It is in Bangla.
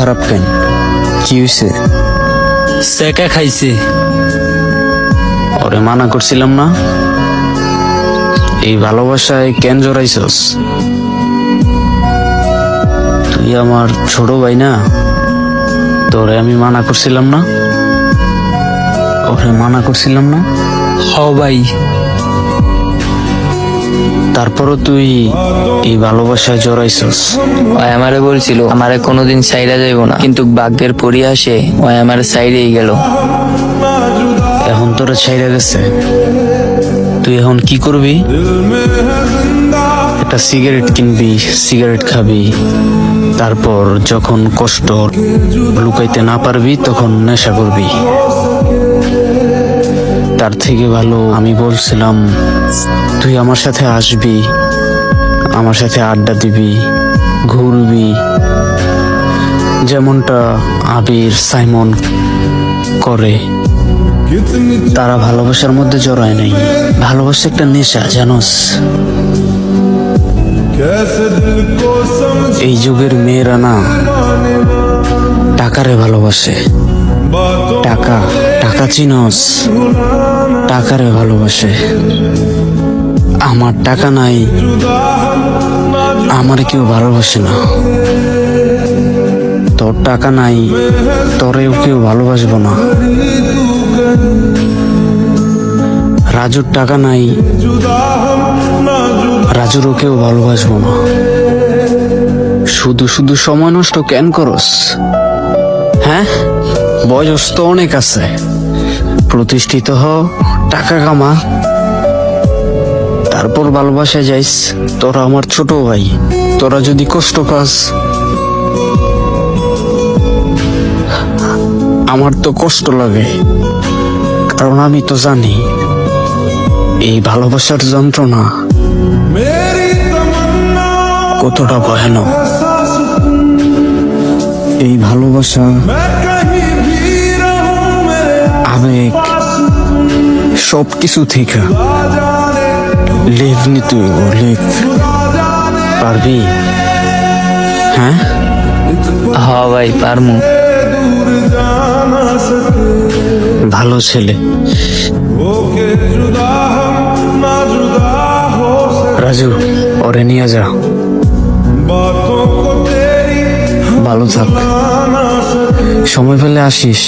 খারাপ কেন? কি হয়েছে? সেকা খাইছে। ওরে মানা করছিলাম না? এই ভালোবাসায় কেন জড়াইছস? তুই আমার ছোট ভাই না? তোরে আমি মানা করছিলাম না? ওরে মানা করছিলাম না? হ ভাই, তারপরও তুই এই ভালোবাসায় জড়াইছস। ওই আমারে বলছিল আমারে কোনোদিন সাইডা যাইব না, কিন্তু ভাগ্যের পরিহাসে ওই আমার সাইডেই গেল। এখন তোরা ছাইরা গেছে, তুই এখন কি করবি? একটা সিগারেট কিনবি, সিগারেট খাবি, তারপর যখন কষ্ট লুকাইতে না পারবি তখন নেশা করবি। তার থেকে ভালো আমি বলছিলাম তুই আমার সাথে আসবি, আমার সাথে আড্ডা দিবি, ঘুরবি, যেমনটা আবির সাইমন করে। তারা ভালোবাসার মধ্যে জড়ায় নাই। ভালোবাসা একটা নেশা, জানোস? এই যুগের মেয়েরা না টাকারে ভালোবাসে। টাকা, টাকা চিনস? টাকারে ভালোবাসে। আমার টাকা নাই, আমার কেউ ভালোবাসে না। তোর টাকা নাই, তোরেও কেউ ভালোবাসবো না। রাজুর টাকা নাই, রাজুরও কেউ ভালোবাসবো না। শুধু শুধু সময় নষ্ট কেন করস? হ্যাঁ, বয়স তো অনেক আছে, প্রতিষ্ঠিত হ, টাকা কামা, তারপর ভালোবাসা যাইস। তোরা আমার ছোট ভাই, তোরা যদি কষ্ট পাস, আমার তো কষ্ট লাগে, কারণ আমি তো জানি এই ভালোবাসার যন্ত্রণা কতটা ভয়ানক। এই ভালোবাসা, আবেগ, সবকিছু থেকে লিভ নিতে লিভ পারবি? হ্যাঁ হ ভাই, পারমু। ভালো ছেলে। রাজু, ওরে নিয়ে যা। ভালো থাক, সময় পেলে আসিস।